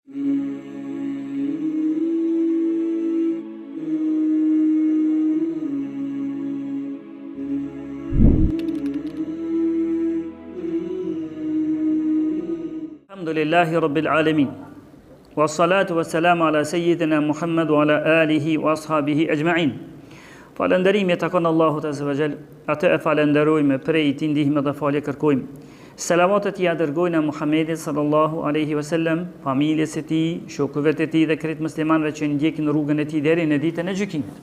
Alhamdulillahi Rabbil Alamin. Wa salatu wa salamu ala Sayyidina Muhammad wa ala alihi wa ashabihi ajma'in. Falënderimi e takon Allahut Azza wa Jall, atë e falenderojmë, prej tij ndihmë dhe falje kërkojmë. Selavatet ja dërgojnë Muhammedit sallallahu alaihi wasallam, familjes së tij, shokëve të tij dhe krejt muslimanëve që ndjekin rrugën e tij deri në ditën e gjykimit.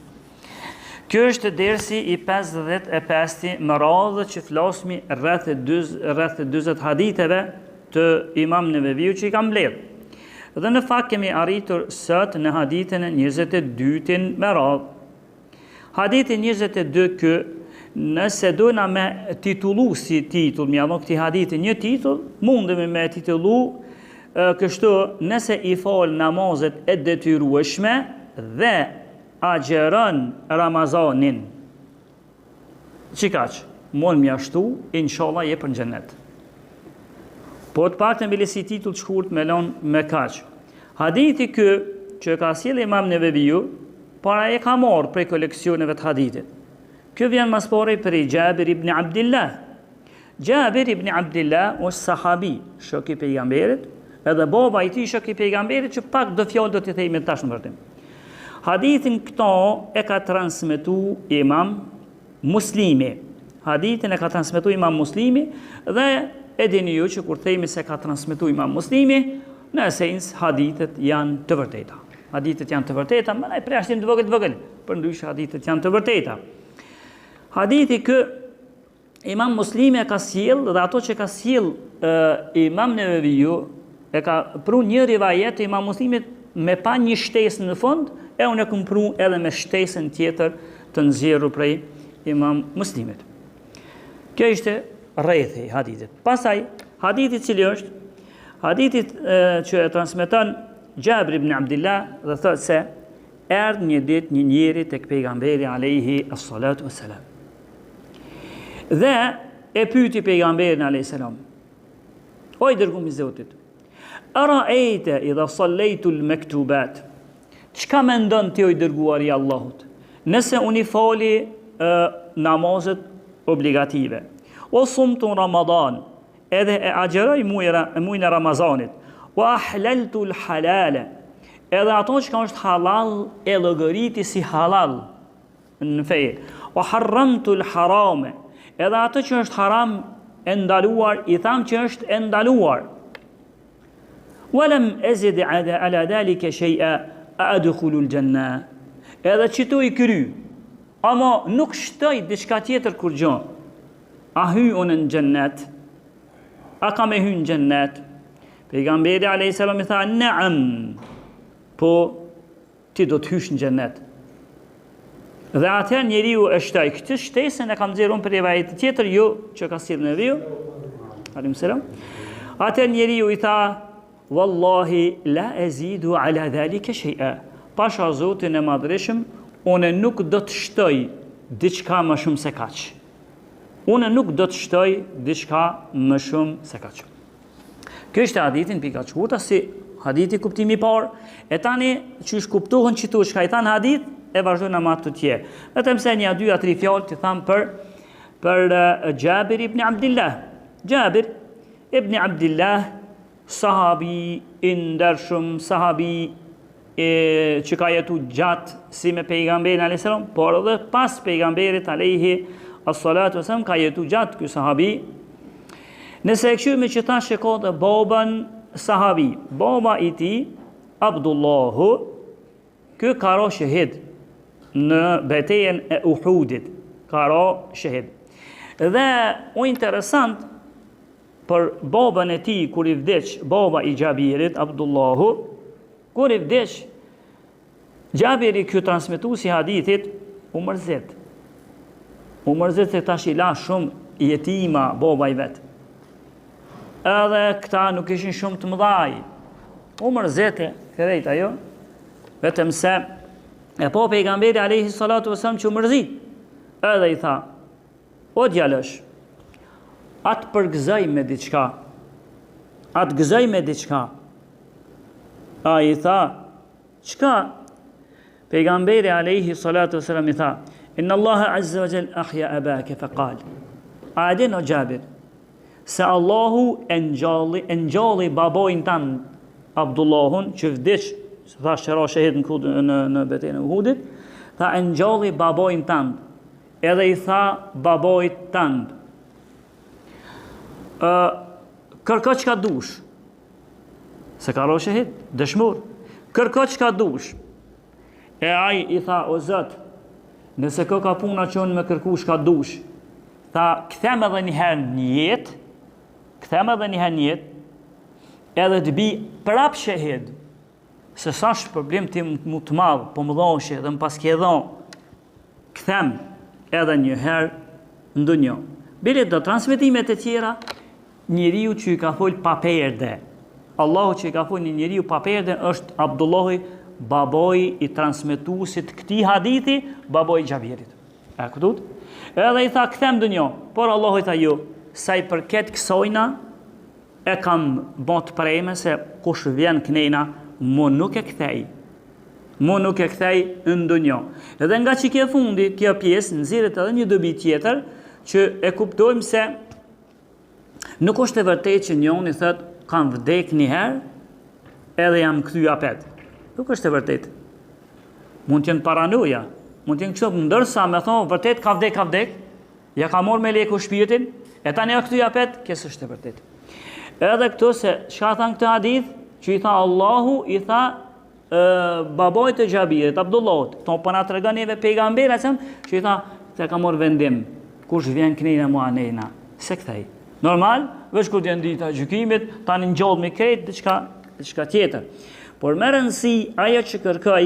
Kjo është dersi i 55 më radhë që flasmi rreth 40 haditheve të Imam Neveviut që i kam mbledhur. Dhe në fakt kemi arritur sot në hadithin e 22 më radhë. Hadithi 22 kë, nëse dojna me titullu si titull, mi adho këti hadithi një titull, mundemi me titullu kështu, nëse i fal namazet e detyrueshme dhe agjeron Ramazanin. Qikaq, mund mjashtu, inshallah je për në xhennet. Po të pak të mbili si titull shkurt me lon me kaq. Hadithi kë, që ka sjell Imam Neveviu, para e ka marrë prej koleksioneve të hadithit. Kjo vjen mas pore për Jabir ibn Abdillah. Jabir ibn Abdillah është sahabi, shok i pejgamberit, edhe baba i tij shok i pejgamberit, që pak do fjalë do t'i themi tash në vërtetë. Hadithin këto e ka transmetu Imam Muslimi. Hadithin e ka transmetu Imam Muslimi dhe e dini ju që kur themi se ka transmetu Imam Muslimi, në esencë hadithet janë të vërteta. Hadithet janë të vërteta, më nai preashtim të vogël, përndryshe hadithet janë të vërteta. Hadithi kë Imam Muslimi e ka sjell dhe ato që ka sjell Imam Neveviu e ka pru një rivajet të Imam Muslimit me pa një shtesë në fund, e unë e kam pru edhe me shtesën tjetër të nxjerrur prej Imam Muslimit. Kjo ishte rrethi i hadithit. Pastaj hadithi i cili është hadithi që e transmeton Jabir ibn Abdillah dhe thotë se erdhi një ditë një njeri tek pejgamberi alayhi as-salatu was-salam. Dhe e pyeti pejgamberin alayhi salam: "O i dërguar i Zotit, ara'ayta idha sallaytu al-maktubat?" Çka mendon ti o i dërguari i Allahut? Nëse unë i fali namazet obligative, o sumtu Ramadan, edhe e agjeroj muajin e Ramazanit, wa ahlaltu al-halala, edhe ato që është halal e llogariti si halal në fe, wa harramtu al-harama, edhe ato që është haram e ndaluar i tham që është e ndaluar. Wa lam azid ala dhalika shay'a adkhulu al-janna, edhe që tu i kry, ama nuk shtoj diçka tjetër kur gjë. A hy unë në gjennet? A ka me hy në gjennet? Pejgamberi a.s. i tha, naam, po ti do të hysh në gjennet. Dhe atëherë njeriu e shtoi këtë shtesën e kam nxjerrur për rivajet tjetër, jo që ka sjellë Neveviu. Alayhis salam. Atëherë njeriu i tha, wallahi la azidu ala dhalika shay'a. Pasha Zotin e Madhreshëm, unë nuk do të shtoj diçka më shumë se kaq. Unë nuk do të shtoj diçka më shumë se kaq. Kjo është hadithin pika shkurta si hadithi kuptimi i parë. E tani që është kuptohen çito çka i than hadith e vazhdojnë ama të tjerë. Vetëm se një 2 a 3 fjalë të tham për Jabir ibn Abdillah. Jabir ibn Abdillah, sahabi i ndershëm, sahabi që ka jetu gjatë si me pejgamberin a.s. por edhe pas pejgamberit alayhi as-salatu wassalam ka jetu gjatë ky sahabi. Nëse e këshyme që ta shekot e babën sahabi, baba i ti Abdullahu, ky ka ro shahid në betejën e Uhudit, ka ro shahid. Dhe o interesant për babën e ti kur i vdeq baba i Jabirit, Abdullahu, kur i vdeq Jabiri, kjo transmetu si hadithit, u mërzit. U mërzit se tash i la shumë jetima baba i vetë. Edhe këta nuk ishin shumë të mëdhaj. U mërzete, kërejt ajo, vetëm se e po pejgamberi alayhi salatu wasallam që u mërzit. Edhe i tha, o djalësh, atë përgëzaj me diçka, atë gëzaj me diçka, A i tha, qka? Pejgamberi alayhi salatu wasalam i tha, inna Allaha azza wa jal ahya abaka fa qal. A edin o Gjabir, se Allahu e ngjalli babojnë tanë Abdullahun, që vdiq, tha shëra shahid në betejën e Uhudit, tha e ngjalli babojnë tanë, edhe i tha babojt tanë, kërko që ka dush, se ka ro shahid, dëshmur, kërko që ka dush, e aj i tha, o Zot, nëse ka puna që unë me kërku shka dush, tha, këthem edhe njëherë një jetë, edhe të bi prap shahid, se sa është problem tim mu të madhë, po më dhoshe dhe më paske dhonë, këthem edhe njëherë në dunjo. Bilet do transmitimet e tjera, njeriu që i ka folë pa perde. Allahu që i ka folë një njeriu pa perde është Abdullahi, baboj i transmituesit këtij hadithi, baboj i Gjabirit. E këtut? Edhe i tha, këthem dunjo, por Allahu i tha ju, sa i përket kësojna, e kam bot prejme se kush vjen knejna, mu nuk e kthej. Mu nuk e kthej në dunjo. Edhe nga që kjo fundi, kjo pjesë, nëzirët edhe një dobi tjetër, që e kuptojmë se nuk është e vërtet që njoni thët, kam vdek njëherë, edhe jam kthy apet. Nuk është e vërtet. Mund t'jenë paranoja, mund t'jenë kështu, ndërsa me thonë, vërtet ka vdek, ja ka morë me leku shpirtin, e tani ja kthy apet, kësë është e vërtet. Edhe këtu se, çka thanë këtë hadith, që i tha Allahu, i tha babojt e Gjabirit, Abdullahut, këto përna të reganeve pejgamberi, që i tha, se ka morë vendim, kush vjen knejna mua nejna, se këthej. Normal, veç kur t'jen dita gjykimit, ta një njollë me krejt, diçka tjetër. Por më rëndësi, ajo që kërkoj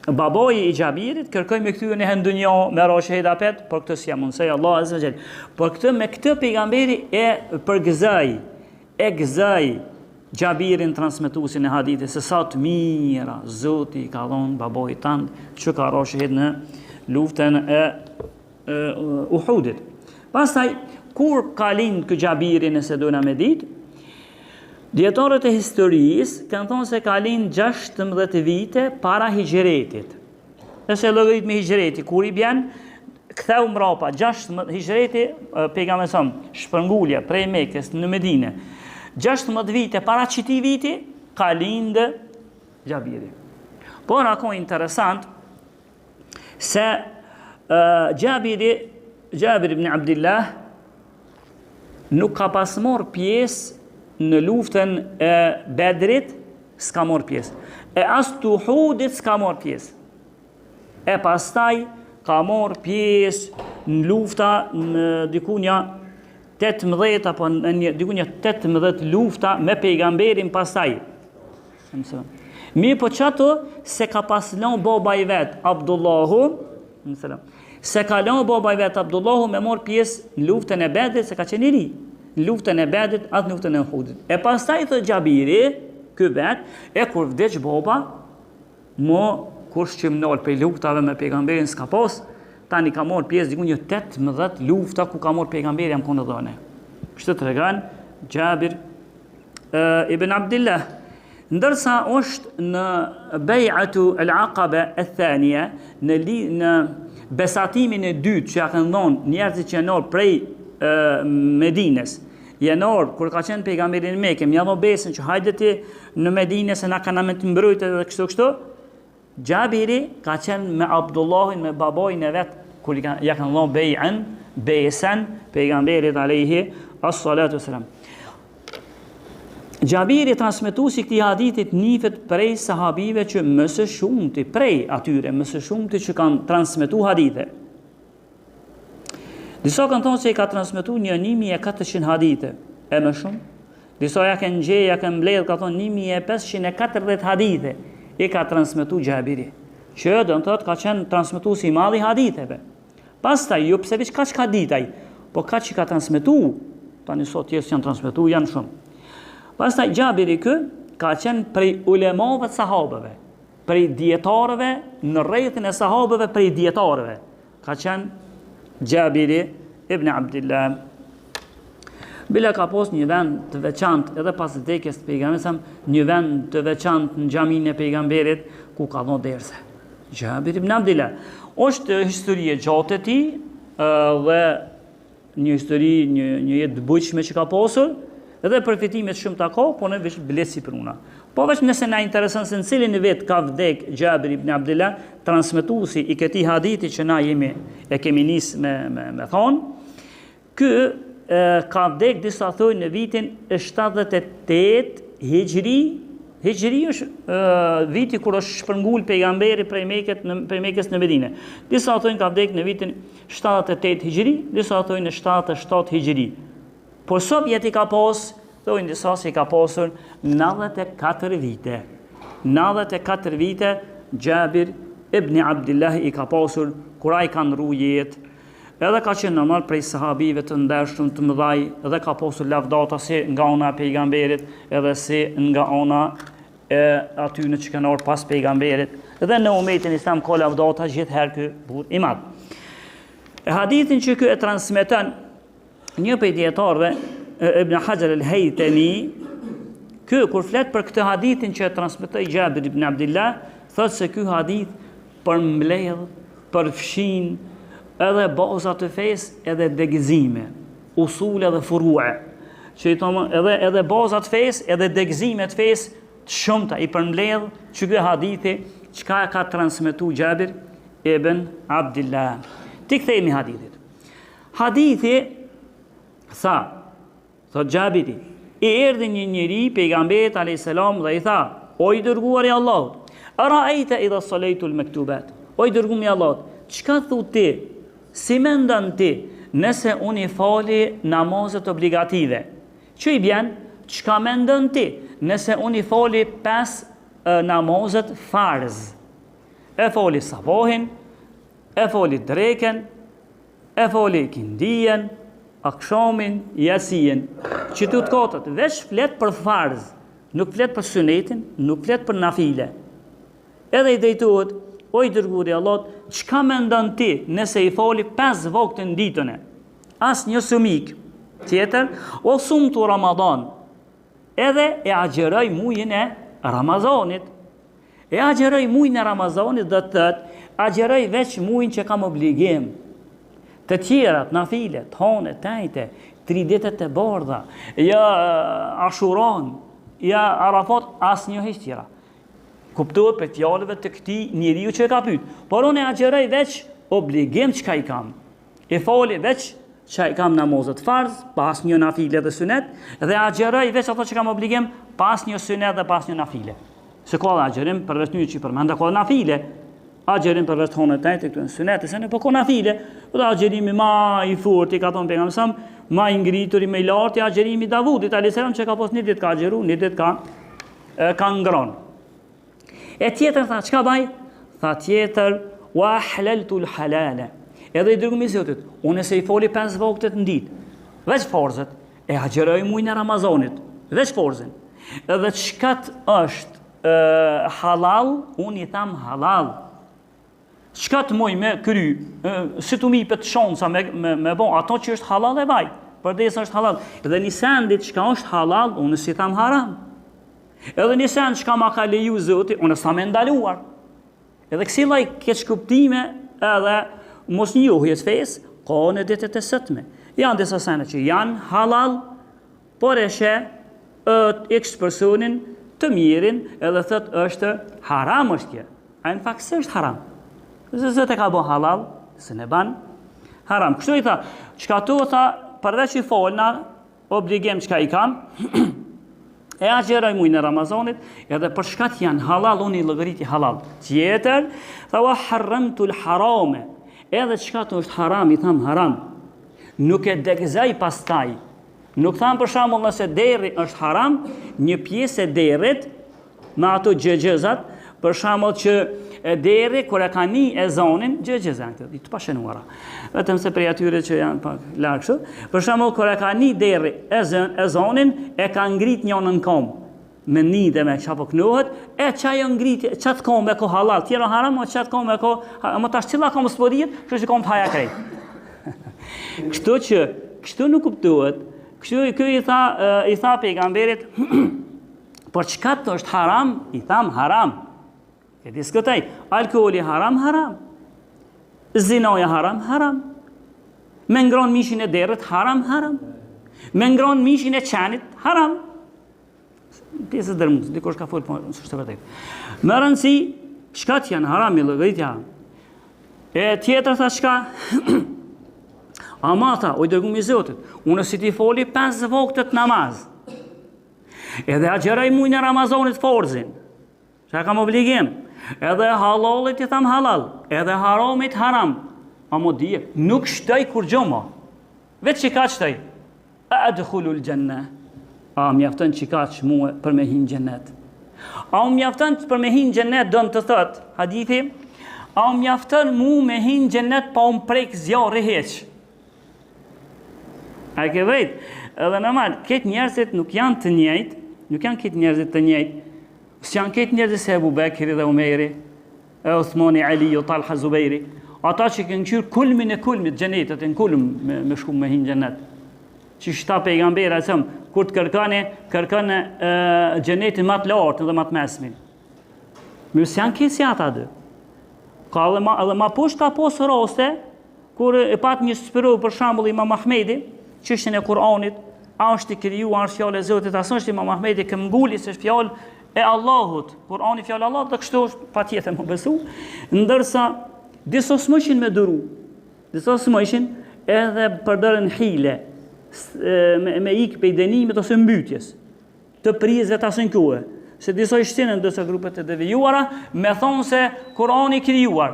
baboji i Gjabirit, kërkoj me këtyre në ndonjë me roshehid apet, por këtë si mundësej Allah azza wa jall. Por këtë me këtë pejgamberi e përgëzoi, e gëzoi Gjabirin transmetuesin e hadithit se sa të mira Zoti i ka dhënë babojit tan që ka roshehid në luftën e Uhudit. Pastaj kur ka lind ky Gjabiri, nëse dona me ditë, dietarët e historisë kanë thonë se ka lind 16 vite para hijretit. Nëse llogarit me hijreti, kur i bjen, ktheu mrapa 16 hijreti, pejgamberi sa shpërngulja prej Mekës në Medinë. 16 vite para qiti viti ka lind Gjabiri. Por ako interesant se Gjabir ibn Abdillah nuk ka pas marrë pjesë në luftën e Bedrit, s'ka marrë pjesë. E as të Uhudit s'ka marrë pjesë. E pastaj ka marrë pjesë në lufta në dikunja 18 apo në dikunja 18 lufta me pejgamberin pastaj. Mi po qato se ka pas lënë baba i vet Abdullahu, se ka lënë baba i vet Abdullahu me marrë pjesë në luftën e Bedrit, se ka qenë i ri. Në luftën e Bedrit atë në luftën e Uhudit. E pastaj thot Gjabiri, ky vet, e kur vdiq baba, kush që më nol për luftave me pejgamberin s'ka pas, tani ka marrë pjesë diku një 18 lufta ku ka marrë pejgamberi jam konë dhënë. Kështu tregon Gjabir ibn Abdillah. Ndërsa është në bej'atu al-Aqaba al-Thaniya, në besatimin e dytë që ja kanë dhënë njerëzit që janë prej Medines. Janor kur ka qenë pejgamberi në Mekë, më dhënë besën që hajde ti në Medinë se na kanë me të mbrojtë edhe kështu. Gjabiri ka qenë me Abdullahin, me babojnë e vetë, kur ja kanë dhënë bejsen, pejgamberit alayhi as-salatu wassalam. Gjabiri transmetuesi këtij hadithit nifet prej sahabive që mësë shumëti, prej atyre mësë shumëti që kanë transmetuar hadithe. Disa kanë thonë se i ka transmetuar 1400 hadithe, e më shumë. Disa ja kanë gjejë, ja kanë mbledhur, ka thonë 1540 hadithe. I ka transmetu Gjabiri, që do të thotë ka qenë transmetuesi i madh i haditheve. Pastaj jo pse veç kaç ka ditaj, po kaç i ka transmetu, tani sot janë transmetu janë shumë. Pastaj Gjabiri kë ka qenë prej ulemave të sahabeve, prej dietarëve në rrethin e sahabeve, prej dietarëve. Ka qenë Gjabiri ibn Abdillah. Bila ka pas një vend të veçantë edhe pas vdekjes të pejgamberit, një vend të veçantë në xhaminë e pejgamberit ku ka dhënë derse. Jabir ibn Abdillah. Është histori e gjatë e tij dhe një histori, një jetë të bujqshme që ka pasur, edhe përfitimet shumë ta ka, po ne veç blesi për una. Po veç nëse na intereson se në cilin vet ka vdek Jabir ibn Abdillah, transmetuesi i këtij hadithi që na kemi nis me thonë, ky ka vdek disa thojnë në vitin 78 Hijri. Hijri është viti kur është shpërngul pejgamberi prej Mekës në Medinë. Disa thojnë ka vdek në vitin 78 Hijri, disa thojnë në 77 Hijri. Por sot jeti ka pas, thojnë disa si ka pasur 94 vite. 94 vite Jabir ibn Abdillah i ka pasur kur ai ka ndru jetë. Edhe ka qenë normal prej sahabive të ndershëm të mëdhaj, edhe ka pasur lavdata si nga ona e pejgamberit, edhe si nga ona aty në që kanë orë pas pejgamberit, edhe në umetin islam ka lavdata gjithherë ky burr i madh. Hadithin që ky e transmeton një prej dietarëve, Ibn Hajar al-Haytami, ky kur flet për këtë hadithin që e transmetoi Jabir ibn Abdillah, thotë se ky hadith përmbledh, përfshin edhe baza të fesë edhe degëzime, usule dhe furue, që i thonë edhe baza të fesë edhe degëzime të fesë të shumta i përmbledh që ky hadithi çka ka transmetuar Jabir ibn Abdillah. Ti kthehemi hadithit. Hadithi thot Jabiri, i erdhi një njeri pejgamberit alayhis salam dhe i tha: "O i dërguari i Allahut, ara'aita idha sallaytu al-maktubat?" O i dërguari i Allahut, çka thot ti? Si mendon ti nëse unë i fali namazet obligative? Që i bjen? Çka mendon ti nëse unë i fali 5 namazet farz? E fali sabahin, e fali dreken, e fali kindijen, akshamin, jasien. Që të katët, veç flet për farz, nuk flet për sunetin, nuk flet për nafile. Edhe i drejtohet: "O i dërguari i Allahut, çka mendon ti nëse i fali 5 vakte në ditën e? As një sumik." Tjetër: "O sumtu Ramadan." Edhe e agjeroj muajin e Ramazanit. E agjeroj muajin e Ramazanit do të thotë, agjeroj veç muajin që kam obligim. Të tjerat, nafile, hone, tajte, 3 ditët e bardha, Ashuran, Arafat, asnjë hiç tjera. Kuptohet për fjalëve të këtij njeriu që e ka pyet. Por unë agjeroj veç obligim çka i kam. E fali veç çka i kam namazet farz, pas një nafile dhe sunet, dhe agjeroj veç ato që kam obligim, pas një sunet dhe pas një nafile. Se ka agjerim përveç një që përmenda ka nafile. Agjerim përveç honë të këtu në sunet, se në po ka nafile. Dhe agjerimi ma i fort i ka thonë pejgamberi, ma i ngritur i më i lartë, agjerimi Davudit alayhis salam që ka pas një ditë ka agjeru, një ditë ka ngronë. E tjetër tha, çka baj? Tha tjetër, wa halaltu al-halala. Edhe i dërguari i Zotit, unë se i foli 5 vakte në ditë, veç forzët, e agjeroj muajin e Ramazanit, veç forzën. Edhe çka është halal, unë i tham halal. Çka të moj me kry, si të mi për të shonë sa me bon, ato që është halal e vaj, përdesë është halal. Edhe një sendit çka është halal, unë si tham haram. Edhe një sen që ka ma ka leju Zoti, unë s'ta me ndaluar. Edhe kësi laj keqkuptime edhe mos njohjes fesë, ka në ditët e sotme. Janë disa sene që janë halal, por e she x personin të mirin edhe thët është haram është tje. A në fakt së është haram. Zot e ka bo halal, se ne ban haram. Kështu i tha, çka tu tha, përveç i folna, obligim çka i kam, e agjeroj muajin e Ramazanit, edhe për shkat janë halal, unë i llogariti halal. Tjetër, tha wa harramtu al-harama. Edhe çka të është haram, i tham haram. Nuk e degëzoj pastaj. Nuk tham për shembull nëse derri është haram, një pjesë e derrit me ato xhexhezat, për shembull që derri kur e ka ni ezanin, xhexhezat, i të pashenuara. Vetëm se prej atyre që janë pak larg kështu, për shembull kur e ka ni derri ezanin, e ka ngrit njënën kom. Me ni dhe me çapo knohet, e çajo ngritje, çat kom me ko halal, tjera haram, o çat kom me ko, më tash cilla kom sporit, kështu që kom të haja krejt. Kështu nuk kuptohet, Kështu ky i tha pejgamberit, por çka të është haram? I tham haram. E diskutoj, alkooli haram, haram. Zinoja haram, haram. Me ngron mishin e derët, haram, haram. Me ngron mishin e qenit, haram. Pjesë e dërmës, dikush ka folë, po s'është vërtet. Më rëndësi, shkat janë haram, i llogarit janë. E tjetër tha shka? Ama tha, o i dërgumi Zotit, unë si ti foli 5 vaktet namaz. Edhe agjeraj mujnë e Ramazanit forzin. Që kam obligim. Edhe halalit i tham halal. Edhe haramit haram. Amo dije, nuk shtoj kur gjoma. Vetë që ka shtoj. A adkhulul gjenne. A mjaftën që ka që muë për me hinë gjennet. A mjaftën për me hinë gjennet dënë të thët, hadithi, a mjaftën mu me hinë gjennet pa unë prek zjarë heq. A ke vejt, edhe normal, këtë njerëzit nuk janë të njëjtë, nuk janë këtë njerëzit të njëjtë, së janë këtë njerëzit se Ebu Bekri dhe Umeri, e Uthmani, Ali, Talha, Zubejri, ata që kënë qyrë kulmin e kulmit, gjenetet e në kulm me shku me hinë gjenet. Që shta pejgamberi, kur të kërkane gjenetin matë lartë dhe matë mesmin. Mirë së janë këtë si ata dhe. Ka edhe ma poshtë ka posë raste, kur e pat një spiru për shambull Imam Ahmedi, çështjen e Kur'anit, a është i krijuar, është fjalë e Zotit, as është Imam Ahmedi që mbuli se është fjalë e Allahut. Kur'ani fjalë e Allahut, dhe kështu është patjetër më besu, ndërsa disa smojshin me duru. Disa smojshin edhe përdorën hile me ikë pe dënimit ose mbytjes të prizet asën kohë. Se disa i shtinën disa grupet e devijuara me thonë se Kur'ani i krijuar.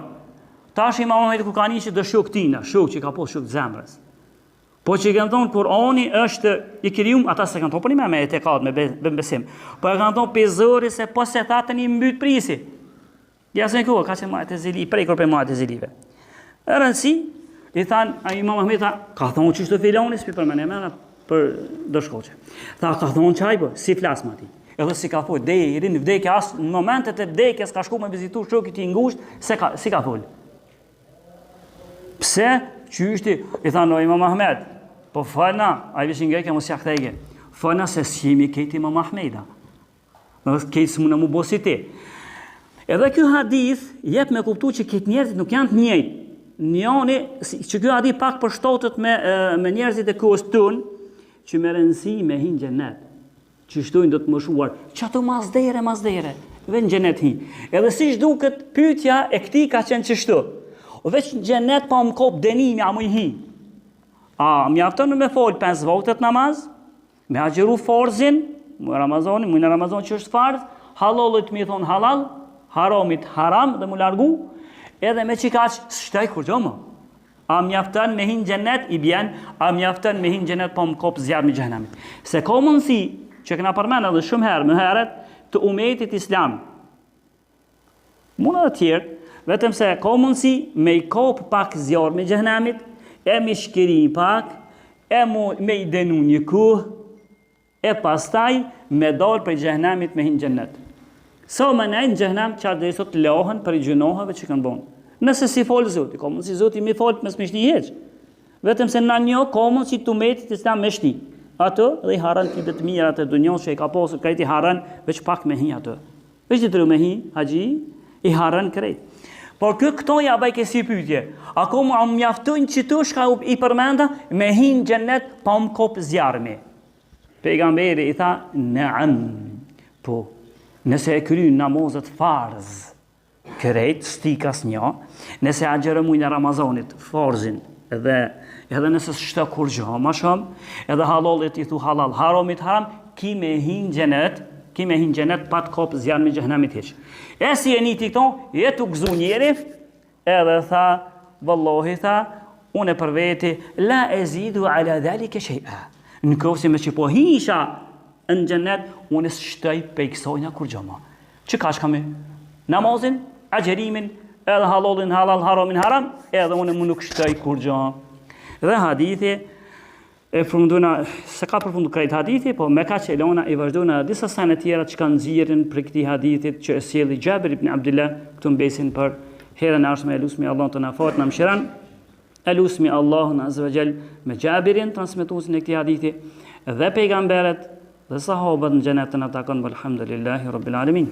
Tash Imam Ahmedi ku ka nisë do shok tina, shok që ka pas shok zemrës. Po që i kanë thonë Kur'ani është i krijuar, ata se kanë thonë po me etekat, me besim. Po e kanë thonë pezori se po se thatën i mbyt prisi. Ja se kohë ka qenë majtë e zili, prekur për majtë e zilive. E rëndësi, i thanë, Imam Ahmedi tha, ka thonë që shtë filoni, s'pi për mena për dëshkoqe. Tha, ka thonë qaj, po, si flasë ma ti. Edhe si ka folë, deri në vdekje, asë në momentet e vdekjes ka shku me vizitu shokit i ngusht, si ka folë. Pse? Qyshti, i tha no Imam Ahmed, po falna, a i vishin ngeke mos jaktege, falna se s'jemi kejti Imam Ahmeda, kejti s'mu në mu bosi ti. Edhe kjo hadith, jep me kuptu që këtë njerëzit nuk janë të njëjtë, njëni, që kjo hadith pak përshtotet me njerëzit e kohës tënë, që me rëndësi me hinë gjennet, që shtojnë do të mëshuar, që ato mazdere, ve në gjennet hi. Edhe si shdu këtë pytja e këti ka qenë që shtu. O veç në gjennet pa më kopë denimi a më i hi. A mjaftën me folë 5 vaktet namaz, me agjeru forzin, më në Ramazani që është farz, halalit mi thonë halal, haramit haram dhe më largu, edhe me qikaq s'shtaj kur gjomë. A mjaftën me hinë gjennet i bjen, a mjaftën me hinë gjennet pa më kopë zjarë me gjennamit. Se ka mundësi, që këna përmena dhe shumë herë, më heret, të umetit islam. Muna dhe tjerë, vetëm se ka mundësi me i kopë pak zjarë me gjennamit, e me shkiri pak, e me i denu një kuh, e pastaj me dalë për gjennamit me hinë gjennet. Sa me nejnë gjennam që ardhe sot lohën për i gjënohëve që kanë bonë. Nëse si folë Zoti, ka mundësi Zoti mi folë me s'mishni heqë. Vetëm se në një ka mundësi të umetit islam me shni. Ato dhe i haran të të mirat e dunjohë që i ka posur, krejt i haran veç pak me hi ato. Veç të tërë me hi, haji, i haran krejt. Por këto ja baj kësi pytje. Ako më mjaftojnë që të shka i përmenda me hinë gjennet pa më kopë zjarëmi. Pejgamberi i tha, naam, po, nëse e kry namazet farz, krejt, stikas një, nëse a gjërëmuj në Ramazanit, farzin, edhe nëse shtë kur gjë, ma shumë, edhe halalit i thu halal, haramit haram, ki me hinë gjennet pa të kopë zjarë me gjëhnamit heqë. E si e një të këto, jetu gëzu njeri, edhe tha, vëllohi tha, une për veti, la e zidu ala dhali ke sheja. Në këfë si me që po hisha në gjennet, une së shtëj pe i kësojna kur gjëma. Që ka shkami? Namazin, agjerimin, edhe halalin halal, haramin haram, edhe une më nuk shtëj kur gjëma. Dhe hadithi, e përfunduna, se ka përfundu krejt hadithi, po me ka që elona i vazhdojna disa sene tjera që kanë zirin për këti hadithit që e sjeli Gjabir ibn Abdillah këtu mbesin për herën e arshme, elusmi Allah të nafat në mshiran, elusmi Allah në azvajal me Gjabirin, transmitusin e këti hadithi, dhe pejgamberet dhe sahabët në xhenet të na takon. Alhamdulillahi rabbil alamin.